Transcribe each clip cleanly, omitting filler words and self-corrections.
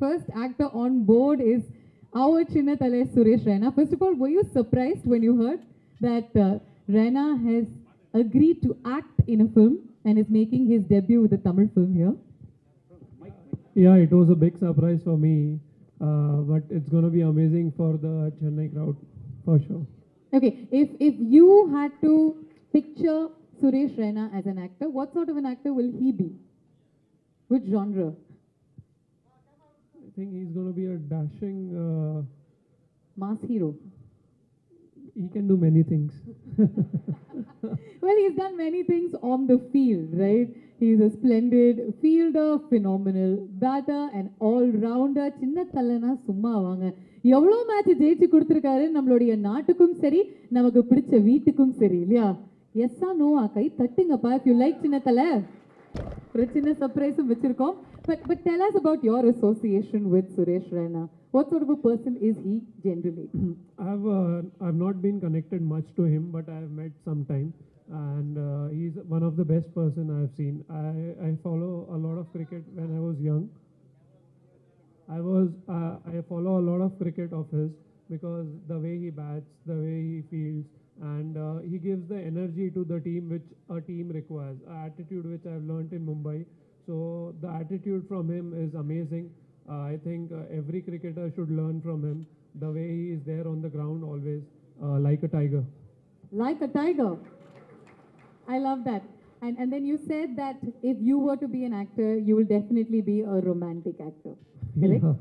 first actor on board is our Chinnatale Suresh Raina. First of all, were you surprised when you heard that Raina has agreed to act in a film and is making his debut with a Tamil film here? Yeah, it was a big surprise for me, but it's going to be amazing for the Chennai crowd, for sure. Okay, if you had to picture Suresh Raina as an actor, what sort of an actor will he be? Which genre? I think he's going to be a dashing, Mass hero. he can do many things. Well, he's done many things on the field, right? He's a splendid fielder, phenomenal batter, and all-rounder. சின்ன தலனா சும்மா வாங்க எவ்வளோ match ஜெயிச்சு கொடுத்துருக்காரு நம்மளுடைய நாட்டுக்கும் சரி நமக்கு பிடிச்ச வீட்டுக்கும் சரி இல்லையா எஸ்ஸா நோவா கை தட்டுங்கப்பா if you like சின்ன தலை ஒரு சின்ன சர்ப்ரைஸும் வச்சிருக்கோம் but tell us about your association with Suresh Raina. What sort of a person is he generally? I've not been connected much to him, but I've met sometime, and he's one of the best person I've seen. I follow a lot of cricket when I was young. I follow a lot of cricket of his because the way he bats, the way he fields, and he gives the energy to the team which a team requires. A attitude which I've learnt in Mumbai. So the attitude from him is amazing. I think every cricketer should learn from him. The way he is there on the ground always, like a tiger. Like a tiger. I love that. And then you said that if you were to be an actor, you will definitely be a romantic actor. Correct? Yeah.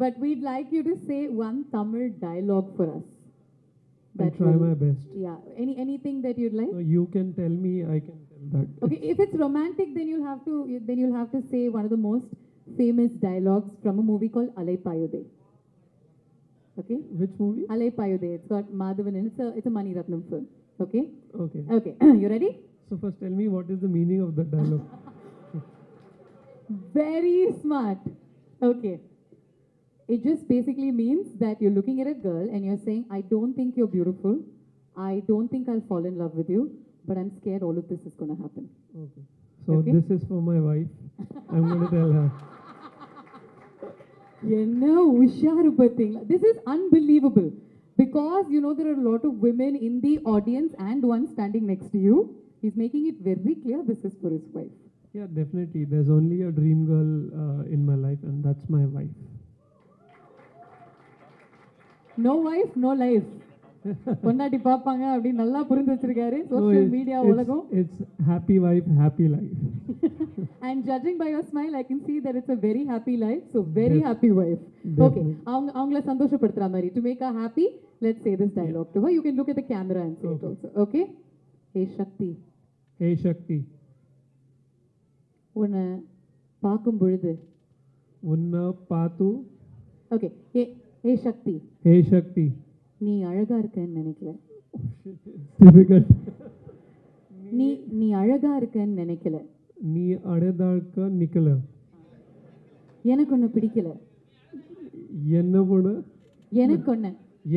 But we'd like you to say one Tamil dialogue for us. I'll try my best. Yeah. Anything that you'd like? No, you can tell me, I can tell that. Okay, if it's romantic, then you'll have to say one of the most famous dialogues from a movie called Alai Payude. Okay? Which movie? Alai Payude. It's got Madhavan and it's a Mani Ratnam film. Okay? Okay. Okay. You ready? So first tell me what is the meaning of that dialogue. Very smart. Okay. It just basically means that you're looking at a girl and you're saying, I don't think you're beautiful. I don't think I'll fall in love with you. But I'm scared all of this is going to happen. Okay. So Okay. this is for my wife. I'm going to tell her. என்ன உஷாரு பார்த்தீங்களா this is unbelievable because you know there are a lot of women in the audience and one standing next to you. He's making it very clear this is for his wife. Yeah, definitely. There's only a dream girl in my life, and that's my wife. No wife, no life. பொண்டாட்டி பார்ப்பாங்க அப்படி நல்லா புரிந்து வச்சிருக்காரு So social media உலகம். it's happy wife, happy life. And judging by your smile, I can see that it's a very happy life. So very happy wife. Okay. Definitely. அவங்கள சந்தோஷப்படுத்துற மாதிரி. To make her happy, let's say this dialogue to her. You can look at the camera and say it also. Okay? Hey Shakti. Hey Shakti, உன்னை பார்க்கும் பொழுது. unna paatu. Okay. Hey Shakti. Hey Shakti. நீ அழகா இருக்கன்னு நினைக்கல. Oh shit, it's difficult. நீ அழகா இருக்கன்னு நினைக்கல. நீ அழகாக நிக்கல. எனக்கு ஒன்னு பிடிக்கல. என்ன போன? எனக்கு ஒன்னு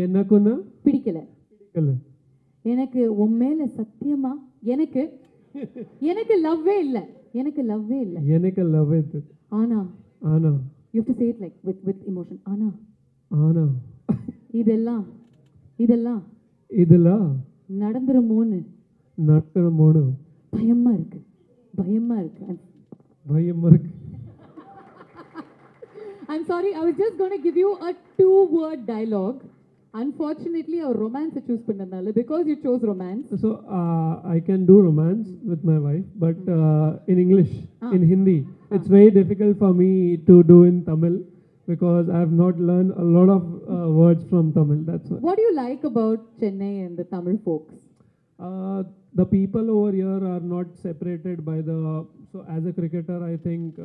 எனக்குன்னா பிடிக்கல. பிடிக்கல. எனக்கு உன் மேல சத்தியமா எனக்கு லவ்வே இல்ல. எனக்கு லவ்வே இல்ல. எனக்கு லவ் இது. ஆனா ஆனா you have to say it like with emotion. ஆனா ஆனா இதெல்லாம் இதெல்லாம் நடந்துருமோன்னு நடக்கணுமோனு பயமா இருக்கு. பயமா இருக்கு. பயமா இருக்கு. I'm sorry, I was just going to give you a 2-word dialogue. Unfortunately, a romance choose பண்ணனால because you chose romance. So I can do romance with my wife, but in English, in Hindi, it's very difficult for me to do in Tamil because I have not learned a lot of words from Tamil. That's why. What do you like about Chennai and the Tamil folks? The people over here are not separated by the. So as a cricketer, I think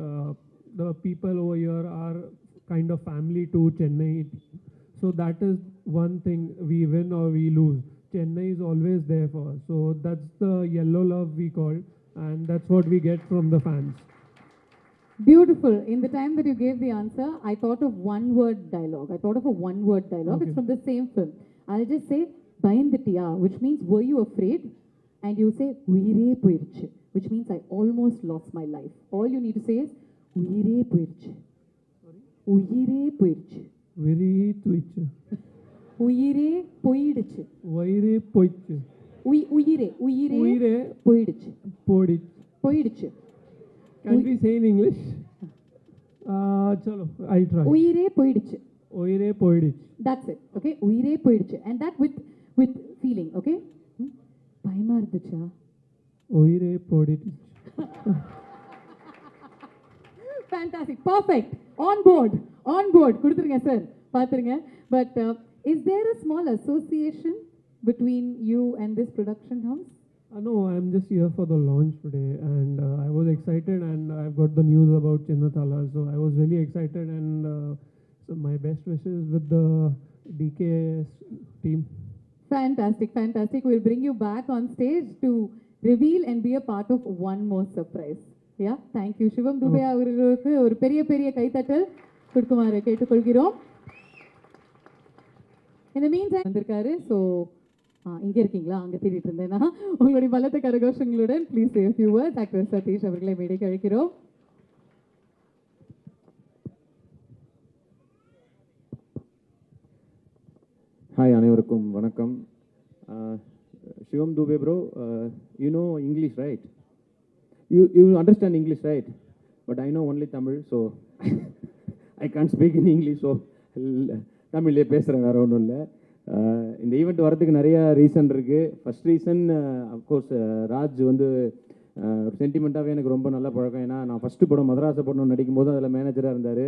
the people over here are kind of family to Chennai. So that is one thing, we win or we lose. Chennai is always there for us. So that's the yellow love we call, and that's what we get from the fans. Beautiful. In the time that you gave the answer, I thought of one-word dialogue. I thought of a one-word dialogue. Okay. It's from the same film. I'll just say, பயந்துட்டியா, which means, were you afraid? And you say, உயிரே போயிருச்சு, which means I almost lost my life. All you need to say is, உயிரே போயிருச்சு. உயிரே போயிடுச்சு. Very twitch. உயிரே போயிடுச்சு. Vaire poich. உயிரே உயிரே Uire போயிடுச்சு. podich. போயிடுச்சு. Can we say in English? Chalo, I'll try. உயிரே போயிடுச்சு. Oire poidich. That's it. Okay. உயிரே போயிடுச்சு. And that with feeling. Okay. பயமா இருந்துச்சா? Oire podich. Fantastic. Perfect. On board. On board. கொடுத்துருங்க சார். பார்த்துருங்க. But is there a small association between you and this production house? No, I'm just here for the launch today, and I was excited, and I've got the news about Chinnathala, so I was really excited, and so my best wishes with the DKS team. Fantastic, fantastic. We'll bring you back on stage to reveal and be a part of one more surprise. Yeah, thank you. சிவம் துபே அவர்களுக்கு ஒரு பெரிய பெரிய கைத்தட்டல் கொடுக்குமாறு கேட்டுக்கொள்கிறோம். In the meantime வந்திருக்காரு. So இங்கே இருக்கீங்களா? அங்கே தேடிட்டு இருந்தேன்னா உங்களுடைய பலத்த கரகோஷங்களுடன் please save few words actor Sathish அவர்களை மேடைக்கு அழைக்கிறோம். ஹாய், அனைவருக்கும் வணக்கம். Shivam Dube bro, you know English right? You understand English right? But I know only Tamil, so I can't speak in English. So தமிழ்லேயே பேசுகிறேன், வேறு ஒன்றும் இல்லை. இந்த ஈவெண்ட் வரதுக்கு நிறைய ரீசன் இருக்குது. ஃபஸ்ட் ரீசன் அஃப்கோர்ஸ் ராஜ் வந்து ஒரு சென்டிமெண்ட்டாகவே எனக்கு ரொம்ப நல்ல பழக்கம். ஏன்னா நான் ஃபஸ்ட்டு படம் மதராச படம் நடிக்கும்போது அதில் மேனேஜராக இருந்தார்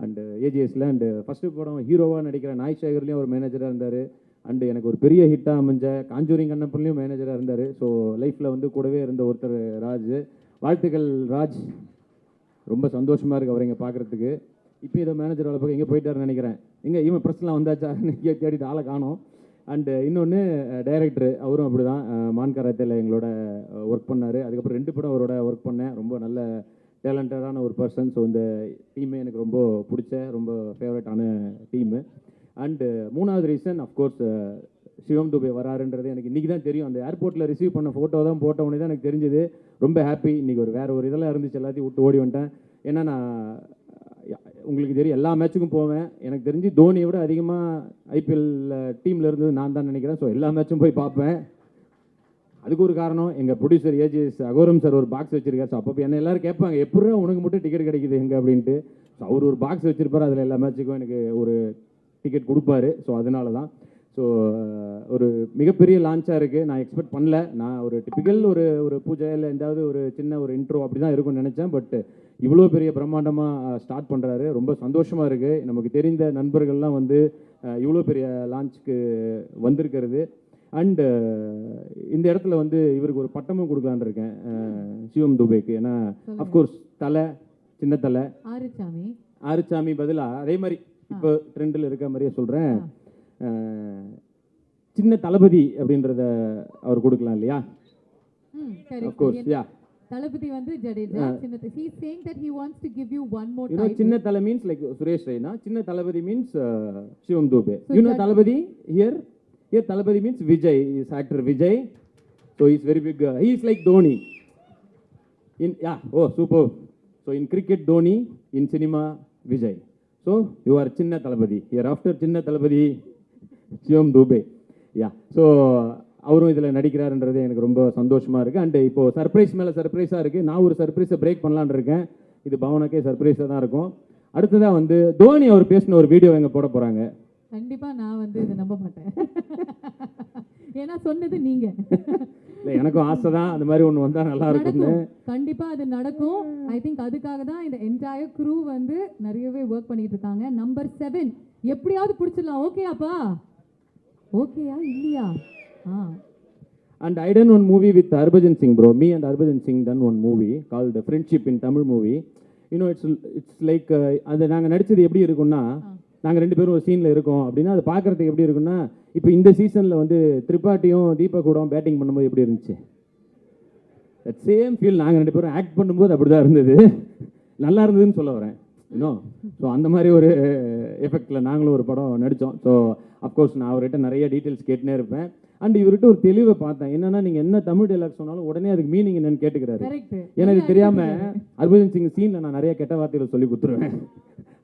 அண்டு ஏஜிஎஸில். அண்டு ஃபஸ்ட்டு படம் ஹீரோவாக நடிக்கிற நாய் சேகர்லேயும் ஒரு மேனேஜராக இருந்தார். அண்டு எனக்கு ஒரு பெரிய ஹிட்டாக அமைஞ்ச காஞ்சூரிங் கண்ணப்பன்லேயும் மேனேஜராக இருந்தார். ஸோ லைஃப்பில் வந்து கூடவே இருந்த ஒருத்தர் ராஜ். வாழ்த்துக்கள் ராஜ், ரொம்ப சந்தோஷமாக இருக்குது அவரை இங்கே பார்க்குறதுக்கு. இப்போ இதை மேனேஜர் வேலை பார்க்க எங்கே போயிட்டாருன்னு நினைக்கிறேன். எங்கே இவன் ப்ரெஸ்லாம் வந்தாச்சா இங்கே தேடிட்டு ஆளை காணோம். அண்டு இன்னொன்று டைரக்டர், அவரும் அப்படி தான் மான்கராத்தில் எங்களோட ஒர்க் பண்ணார். அதுக்கப்புறம் 2 படம் அவரோட ஒர்க் பண்ணேன். ரொம்ப நல்ல டேலண்டடான ஒரு பர்சன். ஸோ இந்த டீமே எனக்கு ரொம்ப பிடிச்ச, ரொம்ப ஃபேவரட்டான டீமு. அண்டு 3வது ரீசன் அஃப்கோர்ஸ் சிவம் துபே வராருன்றது எனக்கு இன்றைக்கி தான் தெரியும். அந்த ஏர்போர்ட்டில் ரிசீவ் பண்ண ஃபோட்டோ தான் போட்ட உடனே தான் எனக்கு தெரிஞ்சது. ரொம்ப ஹாப்பி. இன்றைக்கி வேறு ஒரு இதெல்லாம் இருந்துச்சு, எல்லாத்தையும் விட்டு ஓடி வந்துட்டேன். ஏன்னா நான் உங்களுக்கு தெரியும் எல்லா மேட்சுக்கும் போவேன். எனக்கு தெரிஞ்சு தோனியை விட அதிகமாக ஐபிஎல் டீமில் இருந்தது நான் தான் நினைக்கிறேன். ஸோ எல்லா மேட்சும் போய் பார்ப்பேன். அதுக்கு ஒரு காரணம், எங்கள் ப்ரொடியூசர் ஏஜிஎஸ் அகோரம் சார் ஒரு பாக்ஸ் வச்சிருக்காரு. ஸோ அப்போ என்ன எல்லோரும் கேட்பாங்க, எப்படா உனக்கு மட்டும் டிக்கெட் கிடைக்குது எங்கே அப்படின்ட்டு. ஸோ அவர் ஒரு பாக்ஸ் வச்சிருப்பார், அதில் எல்லா மேட்சுக்கும் எனக்கு ஒரு டிக்கெட் கொடுப்பாரு. ஸோ அதனால தான். ஸோ ஒரு மிகப்பெரிய லான்ச்சாக இருக்குது. நான் எக்ஸ்பெக்ட் பண்ணல. நான் ஒரு டிப்பிக்கல் ஒரு பூஜை இல்லை எந்தாவது ஒரு சின்ன ஒரு இன்ட்ரோ அப்படி தான் இருக்கும்னு நினச்சேன். பட் இவ்வளோ பெரிய பிரம்மாண்டமாக ஸ்டார்ட் பண்ணுறாரு. ரொம்ப சந்தோஷமாக இருக்குது. நமக்கு தெரிந்த நண்பர்கள்லாம் வந்து இவ்வளோ பெரிய லான்ச்சுக்கு வந்திருக்கிறது. அண்டு இந்த இடத்துல வந்து இவருக்கு ஒரு பட்டமும் கொடுக்கலான்னு இருக்கேன் சிவம் துபேக்கு. ஏன்னா அஃப்கோர்ஸ் தலை, சின்ன தலை, ஆறுச்சாமி பதிலாக அதே மாதிரி இப்போ ட்ரெண்டில் இருக்க மாதிரியே சொல்கிறேன், சின்ன தளபதி அப்படின்றத அவர் கொடுக்கலாம் இல்லையா? அஃப்கோர்ஸ் யா. தளபதி வந்து Jadeja. he is saying that he wants to give you one more title. சின்ன தலை means like சுரேஷ் ரெய்னா. சின்ன தளபதி means Sivam Dubey. You know Thalapathy here Thalapathy means Vijay, is actor Vijay. So he is very big. He is like Dhoni. Super. So in cricket Dhoni, in cinema Vijay. So you are சின்ன தளபதி. Here after சின்ன தளபதி சிவம் துபே. யா. So அவரும் இதில் நடிக்கிறாருன்றது எனக்கு ரொம்ப சந்தோஷமாக இருக்குது. And இப்போது surprise மேலே சர்ப்ரைஸாக இருக்குது. நான் ஒரு சர்ப்ரைஸை பிரேக் பண்ணலான்னு இருக்கேன். இது பவனுக்கே சர்ப்ரைஸாக தான் இருக்கும். அடுத்ததாக வந்து தோனி அவர் பேசின ஒரு வீடியோ எங்கே போட போகிறாங்க. கண்டிப்பாக நான் வந்து இதை நம்ப மாட்டேன். ஏன்னா சொன்னது நீங்கள். இல்லை, எனக்கும் ஆசை தான் அந்த மாதிரி ஒன்று வந்தால் நல்லா இருக்கும்னு. கண்டிப்பாக அது நடக்கும். ஐ திங்க் அதுக்காக தான் இந்த என்டையர் க்ரூ வந்து நிறையவே ஒர்க் பண்ணிட்டு இருக்காங்க. நம்பர் 7 எப்படியாவது பிடிச்சிடலாம். ஓகேயாப்பா? ஓகேயா இல்லையா? And I done one movie with Harbhajan Singh, bro. Me and Harbhajan Singh done one movie called Friendship in Tamil movie. You know, it's like அது நாங்கள் நடித்தது எப்படி இருக்குன்னா, நாங்கள் 2 பேரும் ஒரு சீனில் இருக்கோம் அப்படின்னா அது பார்க்குறதுக்கு எப்படி இருக்குன்னா, இப்போ இந்த சீசனில் வந்து திரிபாட்டியும் தீபக் கூடவும் பேட்டிங் பண்ணும்போது எப்படி இருந்துச்சு, தட் சேம் ஃபீல் நாங்கள் 2 பேரும் ஆக்ட் பண்ணும்போது அப்படி தான் இருந்தது. நல்லா இருந்ததுன்னு சொல்ல வரேன். இன்னும் ஸோ அந்த மாதிரி ஒரு எஃபெக்டில் நாங்களும் ஒரு படம் நடித்தோம். ஸோ அஃப்கோர்ஸ் நான் அவர்கிட்ட நிறைய டீட்டெயில்ஸ் கேட்டுனே இருப்பேன். அண்ட் இவர்கிட்ட ஒரு தெளிவை பார்த்தேன். என்னன்னா, நீங்கள் என்ன தமிழ் டைலாக் சொன்னாலும் உடனே அதுக்கு மீனிங் என்னன்னு கேட்டுக்கிறாரு. எனக்கு தெரியாமல் ஹர்பஜன் சிங் சீனில் நான் நிறைய கெட்ட வார்த்தைகளை சொல்லி கொடுத்துருவேன்.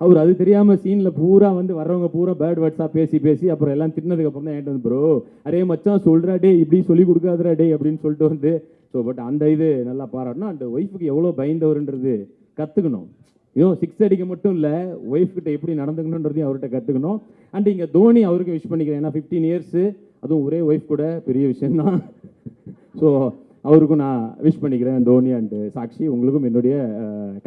அவர் அது தெரியாமல் சீனில் பூரா வந்து வர்றவங்க பூரா பேட் வேர்ட்ஸாக பேசி பேசி அப்புறம் எல்லாம் திட்டினதுக்கப்புறம் தான் என்கிட்ட வந்து ப்ரோ அரே மச்சான் சொல்கிறா டே இப்படி சொல்லி கொடுக்காதடா டே அப்படின்னு சொல்லிட்டு வந்து ஸோ பட் அந்த இது நல்லா பாராட்டணும். அந்த ஒய்ஃபுக்கு எவ்வளோ பயந்தவருன்றது கற்றுக்கணும். இன்னும் 6 அடிக்க மட்டும் இல்லை, ஒய்ஃப் கிட்ட எப்படி நடந்துக்கணுன்றதையும் அவர்கிட்ட கற்றுக்கணும். அண்ட் இங்கே தோனி அவருக்கு விஷ் பண்ணிக்கிறேன். ஏன்னா 15 இயர்ஸு, அதுவும் ஒரே ஒய்ஃப் கூட பெரிய விஷயம்தான். ஸோ அவருக்கும் நான் விஷ் பண்ணிக்கிறேன். தோனி அண்டு சாக்ஷி, உங்களுக்கும் என்னுடைய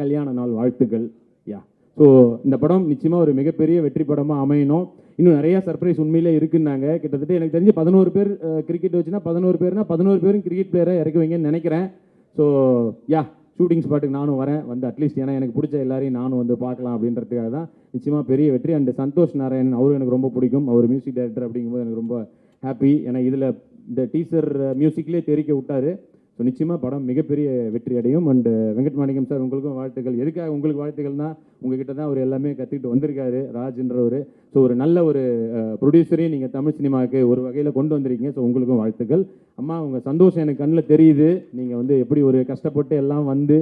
கல்யாண நாள் வாழ்த்துக்கள். யா, ஸோ இந்த படம் நிச்சயமாக ஒரு மிகப்பெரிய வெற்றி படமாக அமையணும். இன்னும் நிறையா சர்ப்ரைஸ் உண்மையிலே இருக்குன்னாங்க. கிட்டத்தட்ட எனக்கு தெரிஞ்சு 11 பேர் கிரிக்கெட் வச்சுன்னா 11 பேர்னா 11 பேரும் கிரிக்கெட் பிளேயரை இறக்குவீங்கன்னு நினைக்கிறேன். ஸோ யா, ஷூட்டிங் ஸ்பாட்டுக்கு நானும் வரேன். வந்து அட்லீஸ்ட் ஏன்னா எனக்கு பிடிச்ச எல்லாரையும் நானும் வந்து பார்க்கலாம் அப்படின்றதுக்காக தான். நிச்சயமாக பெரிய வெற்றி. அண்ட் சந்தோஷ் நாராயணன் அவரும் எனக்கு ரொம்ப பிடிக்கும். அவர் மியூசிக் டைரக்டர் அப்படிங்கும்போது எனக்கு ரொம்ப ஹாப்பி. ஏன்னா இதில் இந்த டீசர் மியூசிக்லேயே தெரிவிக்க விட்டார். ஸோ நிச்சயமாக படம் மிகப்பெரிய வெற்றி அடையும். அண்டு வெங்கட் மாணிக்கம் சார், உங்களுக்கும் வாழ்த்துக்கள். எதுக்காக உங்களுக்கு வாழ்த்துக்கள்னா, உங்ககிட்ட தான் அவர் எல்லாமே கற்றுக்கிட்டு வந்திருக்காரு, ராஜ்ன்றவர். ஸோ ஒரு நல்ல ஒரு ப்ரொடியூசரையும் நீங்கள் தமிழ் சினிமாவுக்கு ஒரு வகையில் கொண்டு வந்திருக்கீங்க. ஸோ உங்களுக்கும் வாழ்த்துக்கள். அம்மா, உங்கள் சந்தோஷம் எனக்கு கண்ணில் தெரியுது. நீங்கள் வந்து எப்படி ஒரு கஷ்டப்பட்டு எல்லாம் வந்து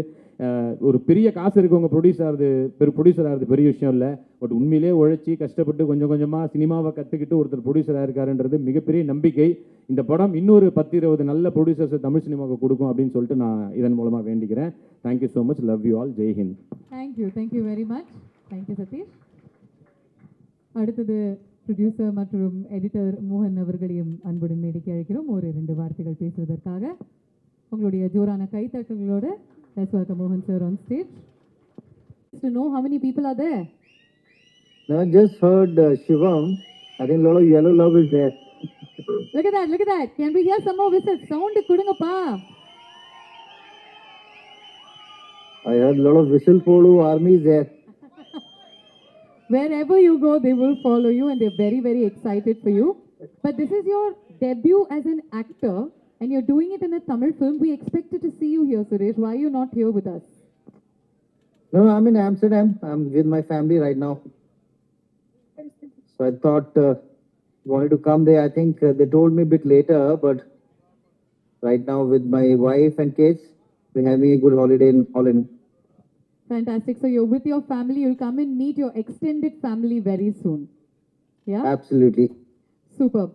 ஒரு பெரிய காசு இருக்கவங்க ப்ரொடியூசர் ஆகிறது பெரிய விஷயம் இல்லை. பட் உண்மையிலே உழைச்சி கஷ்டப்பட்டு கொஞ்சம் கொஞ்சமாக சினிமாவை கற்றுக்கிட்டு ஒருத்தர் ப்ரொடியூசராக இருக்காருன்றது மிகப்பெரிய நம்பிக்கை. இந்த படம் இன்னொரு 10-20 நல்ல ப்ரொடியூசர்ஸை தமிழ் சினிமாவுக்கு கொடுக்கும் அப்படின்னு சொல்லிட்டு நான் இதன் மூலமாக வேண்டிக்கிறேன். Thank you so much. Love you all. Jai Hind. Thank you very much. Thank you Sathish. அடுத்தது ப்ரொடியூசர் மற்றும் எடிட்டர் மோகன் அவர்களையும் அன்புடன் மேடைக்கு அழைக்கிறோம் ஒரு 2 வார்த்தைகள் பேசுவதற்காக. உங்களுடைய ஜோரான கைத்தட்டல்களோட let's welcome Mohan sir on stage. To know how many people are there? Now I just heard Shivam. I think a lot of yellow love is there. Look at that. Can we hear some more whistles? Sound kudungappa. I heard a lot of whistle polo armies there. Wherever you go, they will follow you and they're very, very excited for you. But this is your debut as an actor and you're doing it in a Tamil film. We expected to see you here, Suresh. Why are you not here with us? No, I'm in Amsterdam. I'm with my family right now. So I thought, wanted to come there. I think they told me a bit later, but right now with my wife and kids, we're having a good holiday in Holland. Fantastic. So you're with your family. You'll come and meet your extended family very soon. Yeah? Absolutely. Superb.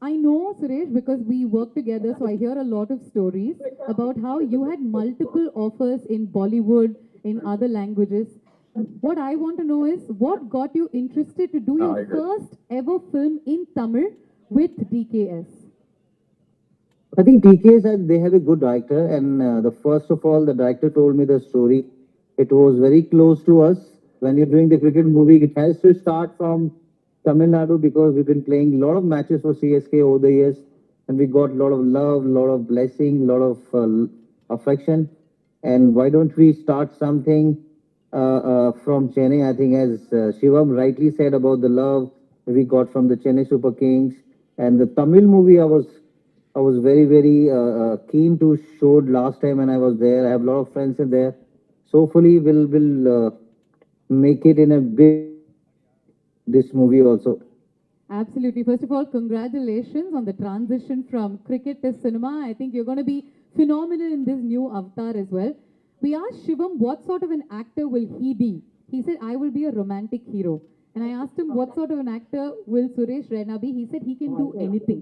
I know, Suresh, because we work together, so I hear a lot of stories about how you had multiple offers in Bollywood, in other languages. What I want to know is, what got you interested to do your first ever film in Tamil with DKS? I think TKS, they have a good director, and the first of all, the director told me the story. It was very close to us. When you're doing the cricket movie, it has to start from Tamil Nadu because we've been playing a lot of matches for CSK over the years, and we got a lot of love, a lot of blessing, a lot of affection. And why don't we start something from Chennai? I think as Shivam rightly said about the love we got from the Chennai Super Kings, and the Tamil movie I was very, very keen to show it last time when I was there. I have a lot of friends in there. So hopefully we'll make it in a big this movie also. Absolutely. First of all, congratulations on the transition from cricket to cinema. I think you're going to be phenomenal in this new avatar as well. We asked Shivam what sort of an actor will he be. He said, I will be a romantic hero. And I asked him what sort of an actor will Suresh Raina be. He said he can do anything.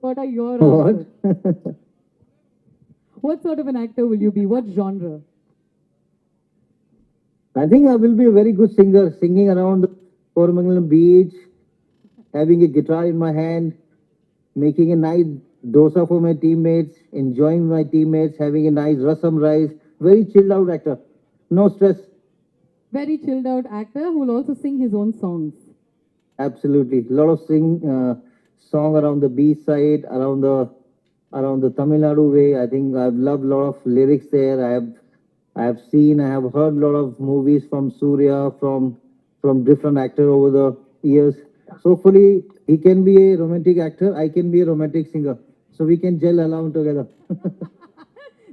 What are your answers? What sort of an actor will you be? What genre? I think I will be a very good singer, singing around Koromangalam beach, having a guitar in my hand, making a nice dosa for my teammates, enjoying my teammates, having a nice rasam rice. Very chilled out actor. No stress. Very chilled out actor who will also sing his own songs. Absolutely. A lot of song around the beach side, around the Tamil Nadu way. I think I've loved a lot of lyrics there. I have heard a lot of movies from Surya, from different actors over the years. So hopefully he can be a romantic actor, I can be a romantic singer. So we can gel along together.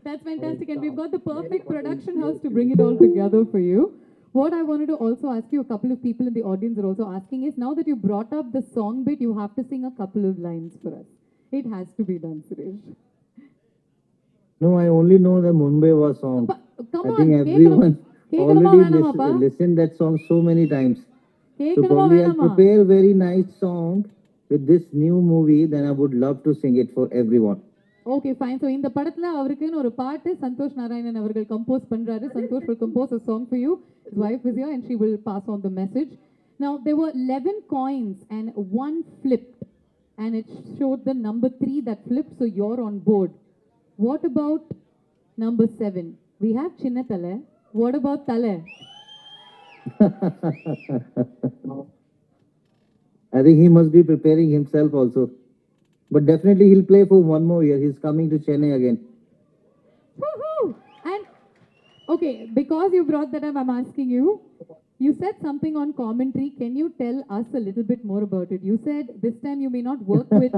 That's fantastic. And we've got the perfect production house to bring it all together for you. What I wanted to also ask you, a couple of people in the audience are also asking is, now that you brought up the song bit, you have to sing a couple of lines for us. It has to be done, Suresh. No, I only know the Mumbai was song. Come I on, think everyone. கேட்கணுமா already வேணாமாப்பா? listened that song so many times. So கேட்கணுமா probably I'll வேணாமா? prepare a very nice song with this new movie. Then I would love to sing it for everyone. Okay fine. So இந்த படத்துல அவருக்குன்னு ஒரு பாட்டு சந்தோஷ் நாராயணன் அவர்கள் compose பண்றாரு. Santhosh will compose a song for you. His wife is here and she will pass on the message. Now there were 11 coins and one flipped and it showed the number 3 that flipped, so you're on board. What about number 7? We have Chinnathala. What about Thala? I think he must be preparing himself also. But definitely he'll play for one more year. He's coming to Chennai again. Woohoo! And okay, because you brought that up, I'm asking you. You said something on commentary. Can you tell us a little bit more about it? You said this time you may not work with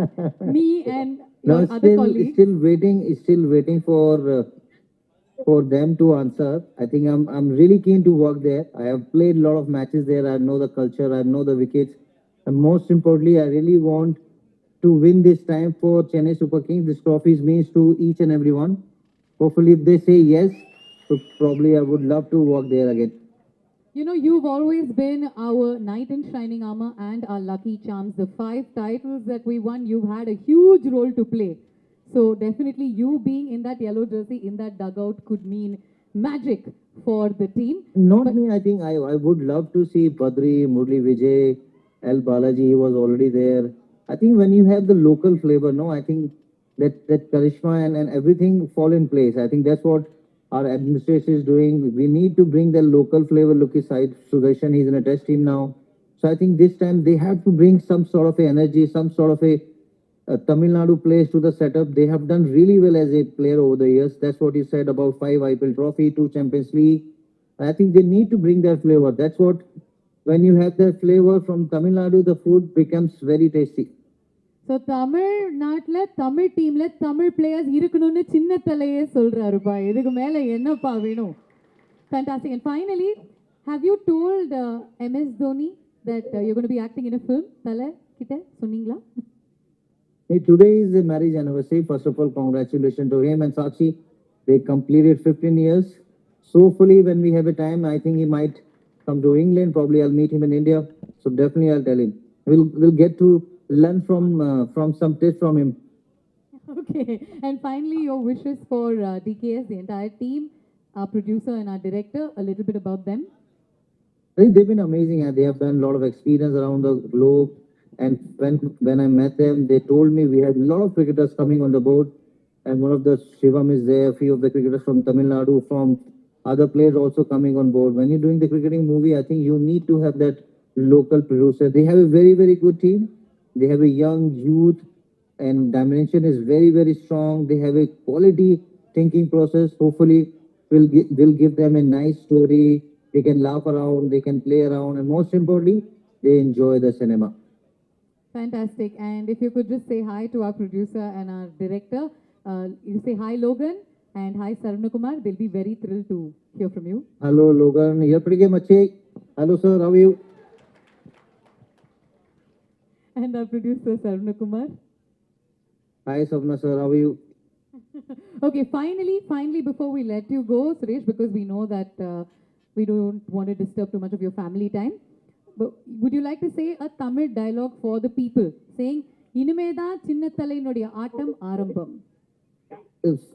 me and your No, other colleagues. still waiting for them to answer. I think I'm really keen to work there. I have played a lot of matches there. I know the culture. I know the wickets. And most importantly, I really want to win this time for Chennai Super Kings. This trophy means to each and everyone. Hopefully, if they say yes, so probably I would love to work there again. You know, you've always been our knight in shining armor and our lucky charms. The 5 titles that we won, you've had a huge role to play. So definitely you being in that yellow jersey, in that dugout could mean magic for the team. Not me. I think I would love to see Badri, Murli Vijay, L. Balaji. He was already there. I think when you have the local flavor, no, I think that charisma and everything fall in place. I think that's what our administration is doing. We need to bring the local flavor. Look aside, Sudarshan, he's in a test team now. So I think this time they have to bring some sort of a energy, some sort of a Tamil Nadu players to the setup. They have done really well as a player over the years. That's what he said about 5 IPL trophy, 2 Champions League. I think they need to bring their flavor. That's what, when you have their flavor from Tamil Nadu, the food becomes very tasty. So தமிழ்நாட்டில் தமிழ் டீமில் Tamil players இருக்கணும்னு சின்ன தலையே சொல்கிறாருப்பா. இதுக்கு மேலே என்னப்பா வேணும்? Fantastic. And finally, have you told MS Dhoni that you're going to be acting in a film? Thala கிட்ட சொன்னீங்களா? Hey, today is the marriage anniversary. First of all, congratulations to him and Sakshi. They completed 15 years. So hopefully, when we have a time, I think he might come to England. Probably I'll meet him in India. So definitely I'll tell him. We'll get to learn from some tips from him. Okay. And finally, your wishes for DKS, the entire team, our producer and our director, a little bit about them. I think they've been amazing and they have done a lot of experience around the globe. And when I met them, they told me we had a lot of cricketers coming on the board. And one of the Shivam is there, a few of the cricketers from Tamil Nadu, from other players also coming on board. When you're doing the cricketing movie, I think you need to have that local producer. They have a very, very good team. They have a young youth and dimension is very, very strong. They have a quality thinking process. Hopefully, we'll give them a nice story. They can laugh around, they can play around, and most importantly, they enjoy the cinema. Fantastic. And if you could just say hi to our producer and our director. You say hi, Logan, and hi, Sarvanakumar. They'll be very thrilled to hear from you. Hello, Logan. Here, pretty much. Hello, sir. How are you? And our producer, Sarvanakumar. Hi, Savna, sir. How are you? Okay, finally, before we let you go, Suresh, because we know that we don't want to disturb too much of your family time, but would you like to say a Tamil dialogue for the people, saying, Inimeda Chinnathalainuடைய ஆட்டம் ஆரம்பம்?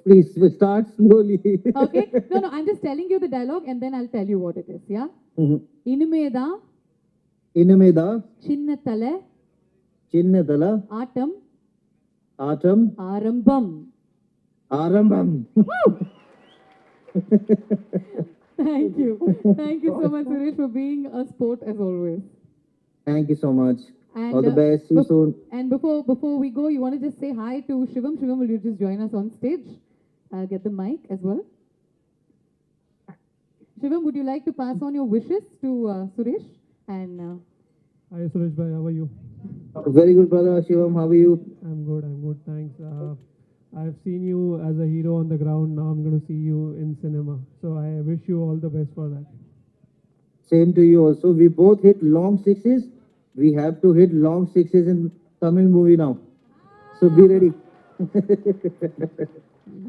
Please start slowly. Okay, no, I'm just telling you the dialogue and then I'll tell you what it is, yeah? Inimeda Inimeda Chinnathala Chinnathala atom Atam ஆரம்பம். Arambam. Thank you so much, Suresh, for being a sport as always. Thank you so much. And, All the best. See you soon. And before we go, you want to just say hi to Shivam? Shivam, will you just join us on stage? I'll get the mic as well. Shivam, would you like to pass on your wishes to Suresh? And Hi Suresh bhai, how are you? Very good, brother. Shivam, how are you? I'm good, thanks. I've seen you as a hero on the ground, now I'm going to see you in cinema. So I wish you all the best for that. Same to you also. We both hit long sixes. We have to hit long sixes in Tamil movie now. So be ready.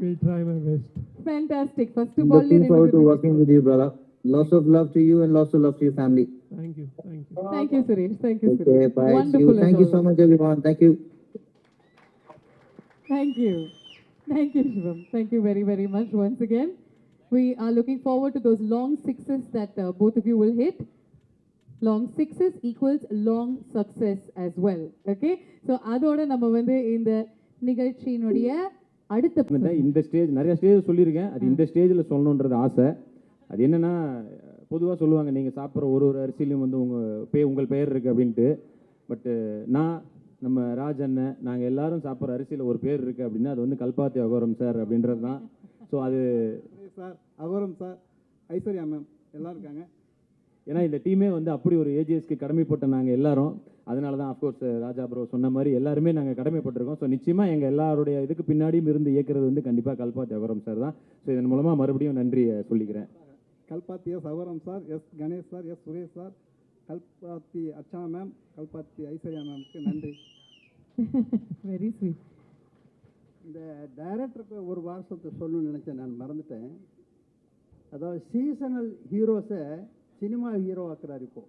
We'll try my best. fantastic. First of all, Looking forward to working with you, brother. Lots of love to you and lots of love to your family. Thank you. Thank you. Thank you, Suresh. Thank you, Okay, Suresh. bye. See Wonderful. you. as Thank you so always. much, everyone. Thank you. Thank you. Thank you, Shivam. Thank you very, very much once again. We are looking forward to those long sixes that both of you will hit. Long sixes equals long success as well. Okay? So, அதோட நம்ம வந்து இந்த நிகழ்ச்சியினுடைய அடுத்த இந்த stage நிறைய stage சொல்லியிருக்கேன். அது இந்த ஸ்டேஜில் சொல்லணுன்றது ஆசை. அது என்னென்னா பொதுவாக சொல்லுவாங்க நீங்கள் சாப்பிட்ற ஒரு அரிசியிலும் வந்து உங்கள் பெயர் இருக்குது அப்படின்ட்டு. பட்டு நான் நம்ம ராஜ் அண்ணன் நாங்கள் எல்லாரும் சாப்பிட்ற அரிசியில் ஒரு பேர் இருக்குது அப்படின்னா அது வந்து கல்பாத்தி அகோரம் சார் அப்படின்றது தான். ஸோ அது சார் அகோரம் சார் ஐஸ்வர்யா மேம் எல்லாம் இருக்காங்க. ஏன்னா இந்த டீமே வந்து அப்படி ஒரு ஏஜிஎஸ்க்கு கடமைப்பட்ட நாங்கள் எல்லாரும். அதனால தான் அஃப்கோர்ஸ் ராஜா ப்ரோ சொன்ன மாதிரி எல்லாருமே நாங்கள் கடமைப்பட்டிருக்கோம். ஸோ நிச்சயமாக எங்கள் எல்லாருடைய இதுக்கு பின்னாடியும் இருந்து இயக்கிறது வந்து கண்டிப்பாக கல்பாத்தி அகோரம் சார் தான். ஸோ இதன் மூலமாக மறுபடியும் நன்றி சொல்லிக்கிறேன். Kalpathi S Aghoram sir, S Ganesh sir, S Suresh sir, Kalpathi Archana ma'am, Kalpathi Aishwarya மேம்க்கு நன்றி. Very sweet. இந்த டைரக்டருக்கு ஒரு வார்த்தை சொல்லணும்னு நினச்சேன், நான் மறந்துட்டேன். அதாவது சீசனல் ஹீரோஸை சினிமா ஹீரோ ஆக்குறாரு இப்போ.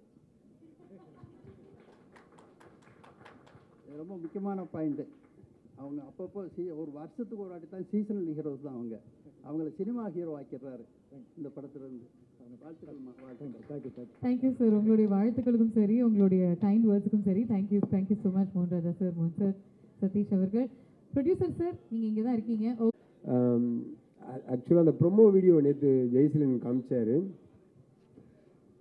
ரொம்ப முக்கியமான பாயிண்ட்டு. அவங்க அப்பப்போ ஒரு வருஷத்துக்கு ஒரு வாட்டி தான் சீசனல் ஹீரோஸ் தான் அவங்கள சினிமா ஹீரோ ஆக்கிடுறாரு இந்த படத்துலேருந்து. Thank you sir. உங்களுடைய வாழ்த்துக்களுக்கும் சரி, உங்களுடைய கைண்ட் வேர்ட்ஸுக்கும் சரி தேங்க்யூ. தேங்க்யூ ஸோ மச் மோகன் ராஜா சார், மோகன் சார், சதீஷ் அவர்கள். ப்ரொடியூசர் சார், நீங்கள் இங்கே தான் இருக்கீங்க. ஆக்சுவலாக அந்த ப்ரொமோ வீடியோ நேற்று ஜெய்சிலன் காமிச்சார்.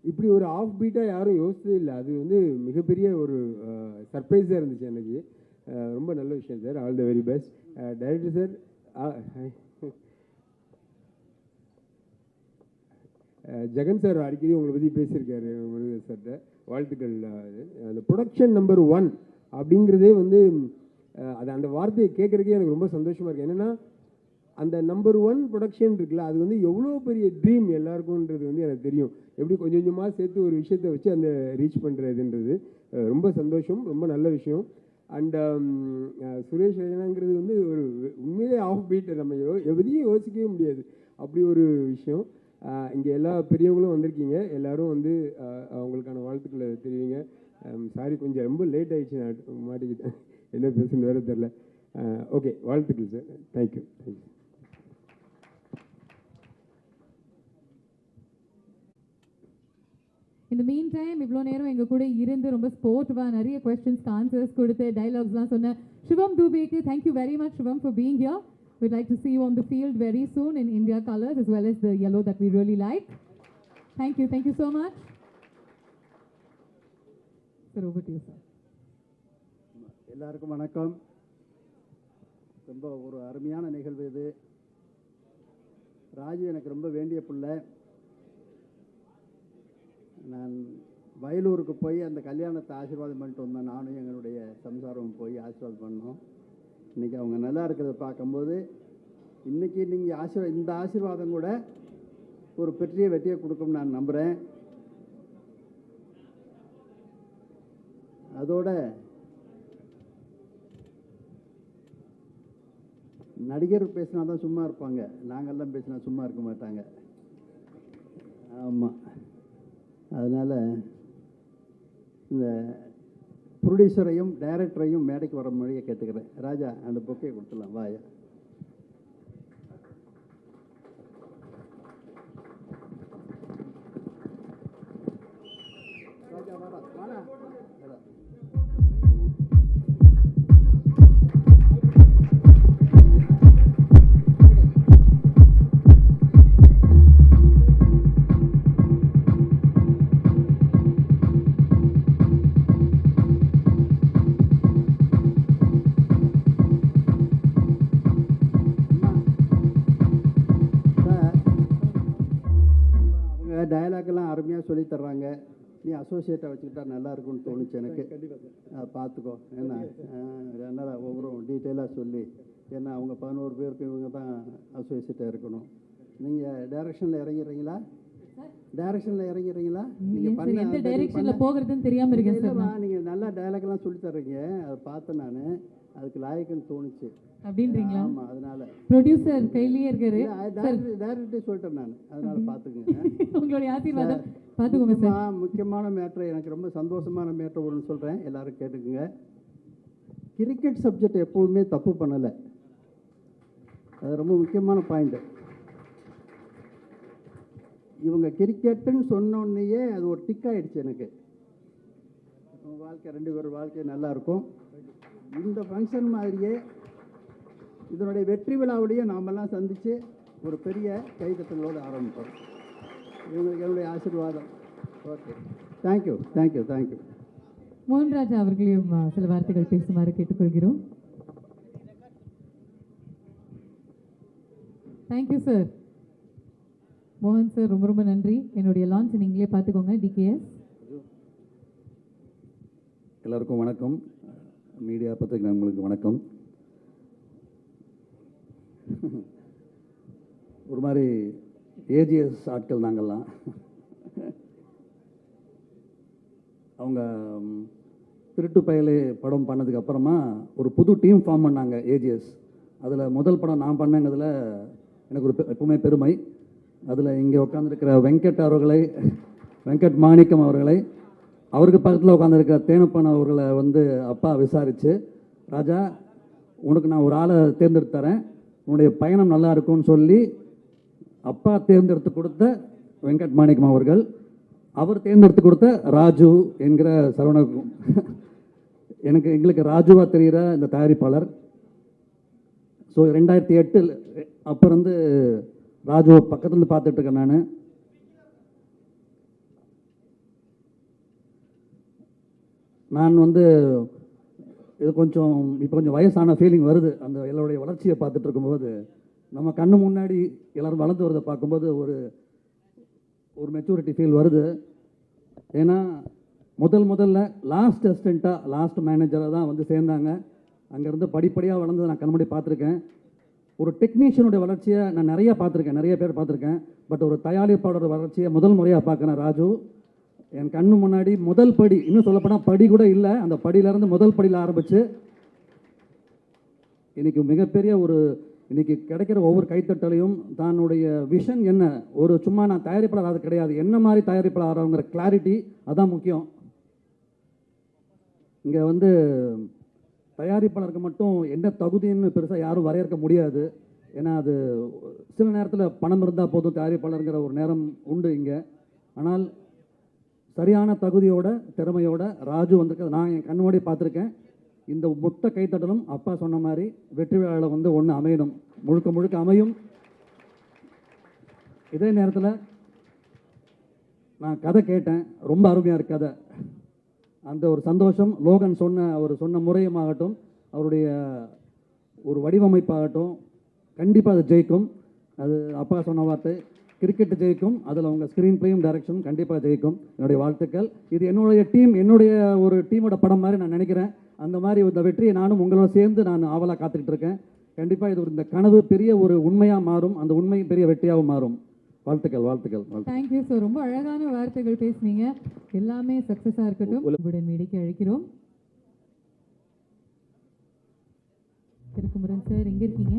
இப்படி ஒரு ஆஃப் பீட்டாக யாரும் யோசிச்சதே இல்லை. அது வந்து மிகப்பெரிய ஒரு சர்ப்ரைஸாக இருந்துச்சு எனக்கு. ரொம்ப நல்ல விஷயம் sir. All the very best director sir. Jagan sir அடிக்கடி உங்களை பற்றி பேசியிருக்காரு முருகன் சார்கிட்ட. வாழ்த்துக்கள். அந்த ப்ரொடக்ஷன் நம்பர் 1 அப்படிங்கிறதே வந்து அது அந்த வார்த்தையை கேட்குறதுக்கே எனக்கு ரொம்ப சந்தோஷமாக இருக்குது. என்னென்னா அந்த நம்பர் 1 ப்ரொடக்ஷன் இருக்குல்ல, அது வந்து எவ்வளோ பெரிய ட்ரீம் எல்லாருக்கும்ன்றது வந்து எனக்கு தெரியும். எப்படி கொஞ்சம் கொஞ்சமாக சேர்த்து ஒரு விஷயத்தை வச்சு அந்த ரீச் பண்ணுறதுன்றது ரொம்ப சந்தோஷம், ரொம்ப நல்ல விஷயம். அண்ட் சுரேஷ் ரெய்னாங்கிறது வந்து ஒரு உண்மையிலே ஆஃப் பீட், நம்ம எதையும் யோசிக்கவே முடியாது, அப்படி ஒரு விஷயம். இங்கே எல்லா பெரியவங்களும் வந்திருக்கீங்க, எல்லோரும் வந்து அவங்களுக்கான வாழ்த்துக்களை தெரிவிங்க. சாரி கொஞ்சம் ரொம்ப லேட் ஆகிடுச்சு, நான் மாட்டிக்கிட்டேன், என்ன பேசுன்னு வேறு தெரில. ஓகே, வாழ்த்துக்கள் சார். தேங்க்யூ. தேங்க்யூ. இந்த மீன் டைம் இவ்வளோ நேரம் எங்கள் கூட இருந்து ரொம்ப ஸ்போர்ட்டிவாக நிறைய கொஸ்டின்ஸ்க்கு ஆன்சர்ஸ் கொடுத்து டைலாக்ஸ்லாம் சொன்ன சிவம் தூபேக்கு thank you very much Shivam for being here. We'd like to see you on the field very soon in India colors as well as the yellow that we really like. Thank you. Thank you so much. Sir, over to you, sir. எல்லாருக்கும் வணக்கம். ரொம்ப ஒரு அருமையான நிகழ்வு இது. ராஜு எனக்கு ரொம்ப வேண்டிய பிள்ளை. நான் வயலூருக்கு போய் அந்த கல்யாணத்தை ஆசீர்வாதம் பண்ணிட்டு வந்தேன். நானும் எங்களுடைய சம்சாரம் போய் ஆசீர்வாதம் பண்ணோம். இன்றைக்கி அவங்க நல்லா இருக்கிறத பார்க்கும்போது இன்றைக்கி நீங்கள் இந்த ஆசீர்வாதம் கூட ஒரு பெரிய வெற்றியை கொடுக்கும்னு நான் நம்புகிறேன். அதோட நடிகர் பேசினா தான் சும்மா இருப்பாங்க, நாங்கள்லாம் பேசினா சும்மா இருக்க மாட்டாங்க. ஆமாம், அதனால் இந்த ப்ரொடியூசரையும் டைரக்டரையும் மேடைக்கு வர மாதிரியே கேட்டுக்கிறேன். ராஜா, அந்த புக்கை கொடுத்துடலாம், வாயா. ராஜா வாடா வாடா. டயலாக்லாம் அருமையாக சொல்லி தர்றாங்க. நீ அசோசியேட்டாக வச்சுக்கிட்டா நல்லா இருக்கும்னு தோணுச்சு எனக்கு. அதை பார்த்துக்கோ. ஏன்னா என்னால் ஒவ்வொரு டீட்டெயிலாக சொல்லி, ஏன்னா அவங்க 11 பேருக்கு இவங்க தான் அசோசியேட்டாக இருக்கணும். நீங்கள் டைரக்ஷனில் இறங்கிறீங்களா? டைரக்ஷனில் இறங்கிறீங்களா? நீங்கள் எந்த டைரக்ஷன்ல போகிறதுன்னு தெரியாம இருக்கேன் சார். நீங்கள் நல்லா டயலாக்லாம் சொல்லி தர்றீங்க, அதை பார்த்தேன் நான், அதுக்கு லாயக்குன்னு தோணுச்சு. அப்படின்றீங்களா? ஆமாம், அதனால ப்ரொடியூசர் கையிலேயே இருக்காரு. டேரக்டே சொல்லிட்டேன் நான், அதனால பார்த்துக்குங்க. உங்களுடைய ஆசீர்வாதம் பார்த்துக்கோங்க சார். முக்கியமான மேட்ரு, எனக்கு ரொம்ப சந்தோஷமான மேட்ரு ஒன்று சொல்கிறேன், எல்லாரும் கேட்டுக்குங்க. கிரிக்கெட் சப்ஜெக்ட் எப்போவுமே தப்பு பண்ணலை, அது ரொம்ப முக்கியமான பாயிண்ட்டு. இவங்க கிரிக்கெட்டுன்னு சொன்னோன்னையே அது ஒரு டிக் ஆகிடுச்சு எனக்கு. வாழ்க்கை 2 பேர் வாழ்க்கை நல்லாயிருக்கும். இந்த ஃபங்க்ஷன் மாதிரியே இதனுடைய வெற்றி விழாவிலேயே நாமெல்லாம் சந்தித்து ஒரு பெரிய கைதட்டலோடு ஆரம்பிப்போம். இவங்களுக்கு என்னுடைய ஆசீர்வாதம். Okay, thank you thank you thank you. Mohan Raja அவர்களையும் சில வார்த்தைகள் பேசுமாறு கேட்டுக்கொள்கிறோம். Thank you sir. மோகன் சார், ரொம்ப ரொம்ப நன்றி. என்னுடைய லான்ச் நீங்களே பார்த்துக்கோங்க. டிகேஎஸ் எல்லாருக்கும் வணக்கம். மீடியா பத்திரிகையாளர்களுக்கு வணக்கம். ஒரு மாதிரி ஏஜிஎஸ் ஆட்கள் நாங்கள்லாம். அவங்க திருட்டு பயலே படம் பண்ணதுக்கு அப்புறமா ஒரு புது டீம் ஃபார்ம் பண்ணாங்க ஏஜிஎஸ். அதில் முதல் படம் நான் பண்ணேங்கிறதுல எனக்கு ஒரு எப்பவுமே பெருமை. அதில் இங்கே உட்காந்துருக்கிற வெங்கட் மாணிக்கம் அவர்களை, அவருக்கு பக்கத்தில் உட்காந்துருக்கிற தேனப்பன் அவர்களை வந்து அப்பா விசாரித்து, ராஜா உனக்கு நான் ஒரு ஆளை தேர்ந்தெடுத்து தரேன், உன்னுடைய பயணம் நல்லா இருக்கும்னு சொல்லி அப்பா தேர்ந்தெடுத்து கொடுத்த வெங்கட் மாணிக்கம் அவர்கள், அவர் தேர்ந்தெடுத்து கொடுத்த ராஜு என்கிற சரவணக்கும். எங்களுக்கு ராஜுவாக தெரிகிற இந்த தயாரிப்பாளர். ஸோ 2008 அப்போ இருந்து ராஜுவை பக்கத்துலேருந்து பார்த்துட்ருக்கேன் நான். நான் வந்து இது இப்போ கொஞ்சம் வயசான ஃபீலிங் வருது. அந்த எல்லோருடைய வளர்ச்சியை பார்த்துட்டு இருக்கும்போது, நம்ம கண்ணு முன்னாடி எல்லோரும் வளர்ந்து வரதை பார்க்கும்போது ஒரு மெச்சூரிட்டி ஃபீல் வருது. ஏன்னா முதல்ல லாஸ்ட் அசிஸ்டண்ட்டாக, லாஸ்ட் மேனேஜராக தான் வந்து சேர்ந்தாங்க. அங்கேருந்து படிப்படியாக வளர்ந்து நான் கண்முடி பார்த்துருக்கேன். ஒரு டெக்னீஷியனுடைய வளர்ச்சியை நான் நிறைய பேர் பார்த்துருக்கேன். பட் ஒரு தயாரிப்பாளரோட வளர்ச்சியை முதல் முறையாக பார்க்குறேன் ராஜு. என் கண்ணு முன்னாடி முதல் படி, இன்னும் சொல்லப்போனால் படி கூட இல்லை, அந்த படியிலேருந்து முதல் படியில் ஆரம்பித்து இன்றைக்கி மிகப்பெரிய இன்றைக்கி கிடைக்கிற ஒவ்வொரு கைத்தட்டலையும் தன்னுடைய விஷன் என்ன, சும்மா நான் தயாரிப்பாளர் அது கிடையாது, என்ன மாதிரி தயாரிப்பாளர் ஆகிறவங்கிற கிளாரிட்டி அதான் முக்கியம். இங்கே வந்து தயாரிப்பாளருக்கு மட்டும் என்ன தகுதின்னு பெருசாக யாரும் வரையறுக்க முடியாது. ஏன்னா அது சில நேரத்தில் பணம் இருந்தால் போதும் தயாரிப்பாளருங்கிற ஒரு நேரம் உண்டு இங்கே. ஆனால் சரியான தகுதியோட திறமையோட ராஜு வந்திருக்கிறது நான் என் கண்ணோடி பார்த்துருக்கேன். இந்த மொத்த கைத்தட்டலும் அப்பா சொன்ன மாதிரி வெற்றி விழாவில் வந்து ஒன்று அமையணும், முழுக்க அமையும். இதே நேரத்தில் நான் கதை கேட்டேன், ரொம்ப அருமையாக இருக்கு கதை. அந்த ஒரு சந்தோஷம் லோகன் சொன்ன முறையுமாகட்டும், அவருடைய ஒரு வடிவமைப்பாகட்டும், கண்டிப்பாக அது ஜெயிக்கும். அது அப்பா சொன்ன வார்த்தை, கிரிக்கெட்டு ஜெயிக்கும், அதில் உங்கள் ஸ்க்ரீன் பிளேயும் டைரக்ஷனும் கண்டிப்பாக ஜெயிக்கும். என்னுடைய வாழ்த்துக்கள். இது என்னுடைய ஒரு டீமோட படம் மாதிரி நான் நினைக்கிறேன். அந்த மாதிரி இந்த வெற்றியை நானும் உங்களோட சேர்ந்து நான் ஆவலாக காத்துக்கிட்டு இருக்கேன். கண்டிப்பாக இது இந்த கனவு பெரிய ஒரு உண்மையாக மாறும், அந்த உண்மை பெரிய வெற்றியாகவும் மாறும். வாழ்த்துக்கள். Thank you sir. ரொம்ப அழகான வார்த்தைகள் பேசுனீங்க. எல்லாமே சக்ஸஸாக இருக்கட்டும். உங்களுடன் மேடைக்கு அழைக்கிறோம். திருக்குமரன் சார், எங்கே இருக்கீங்க?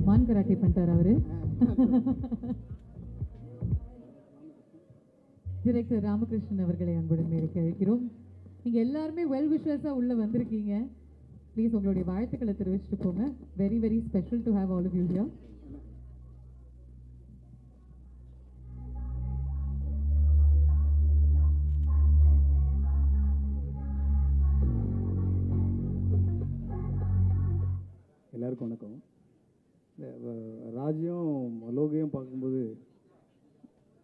மான் கராட்டே பண்ணிட்டார் அவரு. டிரெக்டர் ராமகிருஷ்ணன் அவர்களை அன்புடன் மேடைக்கு அழைக்கிறோம். நீங்கள் எல்லாருமே வெல் விஷஸாக உள்ளே வந்திருக்கீங்க. ப்ளீஸ் உங்களுடைய வாழ்த்துக்களை தெரிவிச்சுட்டு போங்க. Very very special to have all of you here. எல்லாருக்கும் வணக்கம். ராஜையும் லோகையும் பார்க்கும்போது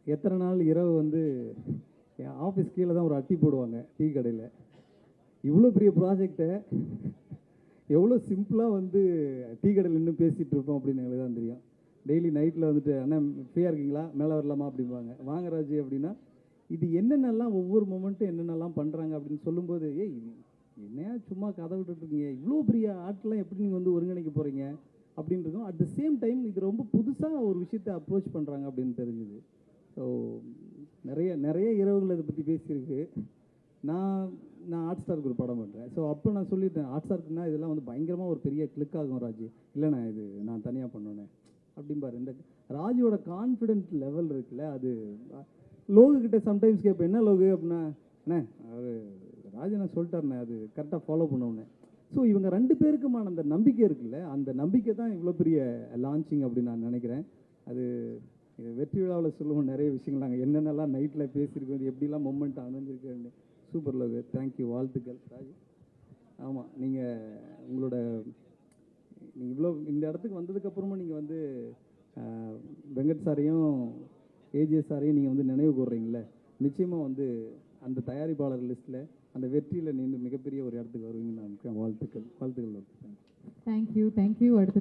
எத்தனை நாள் இரவு வந்து என் ஆஃபீஸ் கீழே தான் ஒரு அட்டி போடுவாங்க டீ கடையில். இவ்வளோ பெரிய ப்ராஜெக்டை எவ்வளோ சிம்பிளாக வந்து டீ கடையில் நின்று பேசிகிட்டு இருப்போம் அப்படின்னு எங்களுக்கு தான் தெரியும். டெய்லி நைட்டில் வந்துட்டு அண்ணன் ஃப்ரீயாக இருக்கீங்களா, மேலே வரலாமா அப்படிம்பாங்க. வாங்க ராஜு அப்படின்னா, இது என்னென்னலாம் ஒவ்வொரு மொமெண்ட்டும் என்னென்னலாம் பண்ணுறாங்க அப்படின்னு சொல்லும்போது, என்னையா சும்மா கதை விட்டுட்ருக்கீங்க, இவ்வளோ பெரிய ஆட்கள்லாம் எப்படி நீங்கள் வந்து ஒருங்கிணைக்க போகிறீங்க அப்படின்றதும், அட் த சேம் டைம் இது ரொம்ப புதுசாக ஒரு விஷயத்தை அப்ரோச் பண்ணுறாங்க அப்படின்னு தெரிஞ்சுது. ஸோ நிறைய இரவுகள் இதை பற்றி பேசியிருக்கு. நான் ஹாட் ஸ்டாருக்கு ஒரு படம் பண்ணுறேன். ஸோ அப்போ நான் சொல்லிட்டேன், ஹாட் ஸ்டாருக்குன்னா இதெல்லாம் வந்து பயங்கரமாக ஒரு பெரிய கிளிக் ஆகும் ராஜு. இல்லைண்ணா இது நான் தனியாக பண்ணோன்னே அப்படிம்பாரு. இந்த ராஜுவோட கான்ஃபிடென்ட் லெவல் இருக்குல்ல, அது லோகு கிட்ட சம்டைம்ஸ் கேட்பேன், என்ன லோகு அப்படின்னா, அண்ணே அவர் ராஜு நான் சொல்லிட்டாருண்ணே, அது கரெக்டாக ஃபாலோ பண்ணுவோண்ணே. ஸோ இவங்க 2 பேருக்குமான அந்த நம்பிக்கை இருக்குல்ல, அந்த நம்பிக்கை தான் இவ்வளோ பெரிய லான்ச்சிங் அப்படின்னு நான் நினைக்கிறேன். அது வெற்றி விழாவில் சொல்லுவோம் நிறைய விஷயங்கள், நாங்கள் என்னென்னலாம் நைட்டில் பேசியிருக்கோம், எப்படிலாம் மொமெண்ட் அமைஞ்சிருக்குன்னு. சூப்பர் லவ், தேங்க்யூ, வாழ்த்துக்கள் ராஜு. ஆமாம், நீங்கள் இவ்வளோ இந்த இடத்துக்கு வந்ததுக்கப்புறமும் நீங்கள் வந்து வெங்கட் சாரையும் ஏஜே சாரையும் நீங்கள் வந்து நினைவு கூர்றீங்களே, நிச்சயமாக வந்து அந்த தயாரிப்பாளர் லிஸ்ட்டில் அந்த வெற்றியில் நீங்கள் மிகப்பெரிய ஒரு இடத்துக்கு வருவீங்கன்னு நான் வாழ்த்துக்கள். தேங்க்யூ. அடுத்து